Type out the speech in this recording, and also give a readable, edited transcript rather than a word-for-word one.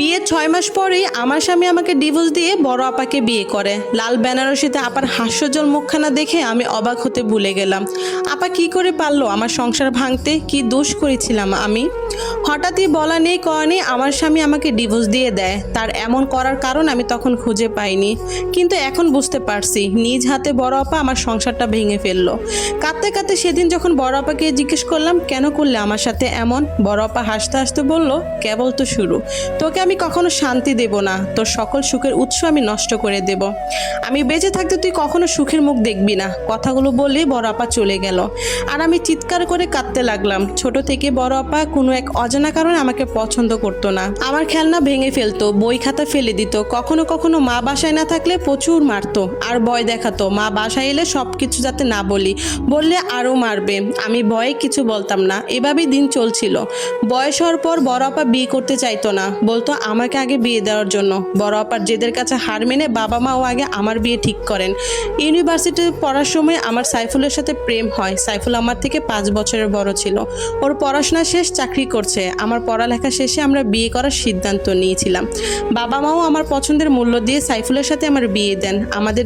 বিয়ের 6 মাস পরেই আমার স্বামী আমাকে ডিভোর্স দিয়ে বড় আপাকে বিয়ে করে। লাল বেনারসিতে আপার হাস্যজ্জ্বল মুখখানা দেখে আমি অবাক হতে ভুলে গেলাম। আপা কি করে পারলো আমার সংসার ভাঙতে? কি দোষ করেছিলাম আমি? হঠাৎই বলা নেই কওয়া নেই আমার স্বামী আমাকে ডিভোর্স দিয়ে দেয়। তার এমন করার কারণ আমি তখন খুঁজে পাইনি, কিন্তু এখন বুঝতে পারছি নিজ হাতে বড় আপা আমার সংসারটা ভেঙে ফেললো। কাঁদতে কাঁদতে সেদিন যখন বড় আপাকে জিজ্ঞেস করলাম কেন করলে আমার সাথে এমন, বড় আপা হাসতে হাসতে বলল, কেবল তো শুরু, তোকে আমি কখনো শান্তি দেব না, তোর সকল সুখের উৎস আমি নষ্ট করে দেব। আমি বেঁচে থাকতে তুই কখনো সুখের মুখ দেখবি না। কথাগুলো বলেই বড় আপা চলে গেল আর আমি চিৎকার করে কাঁদতে লাগলাম। ছোট থেকে বড় আপা কোনো এক অজানা কারণে আমাকে পছন্দ করতো না। আমার খেলনা ভেঙে ফেলতো, বই খাতা ফেলে দিত, কখনো কখনো মা বাসায় না থাকলে প্রচুর মারতো আর ভয় দেখাতো মা বাসায় এলে সবকিছু যাতে না বলি, বললে আরও মারবে। আমি ভয়ে কিছু বলতাম না। এভাবেই দিন চলছিল। বয়স হওয়ার পর বড় আপা বিয়ে করতে চাইতো না, বলতো আমাকে আগে বিয়ে দেওয়ার জন্য। বড় আপার জেদের কাছে হার মেনে বাবা মাও আগে আমার বিয়ে ঠিক করেন। ইউনিভার্সিটিতে পড়ার সময় আমার সাইফুলের সাথে প্রেম হয়। সাইফুল আমার থেকে 5 বছরের বড় ছিল। ওর পড়াশোনা শেষ, চাকরি করছে। আমার পড়ালেখা শেষে আমরা বিয়ে করার সিদ্ধান্ত নিয়েছিলাম। বাবা মাও আমার পছন্দের মূল্য দিয়ে সাইফুলের সাথে আমার বিয়ে দেন। আমাদের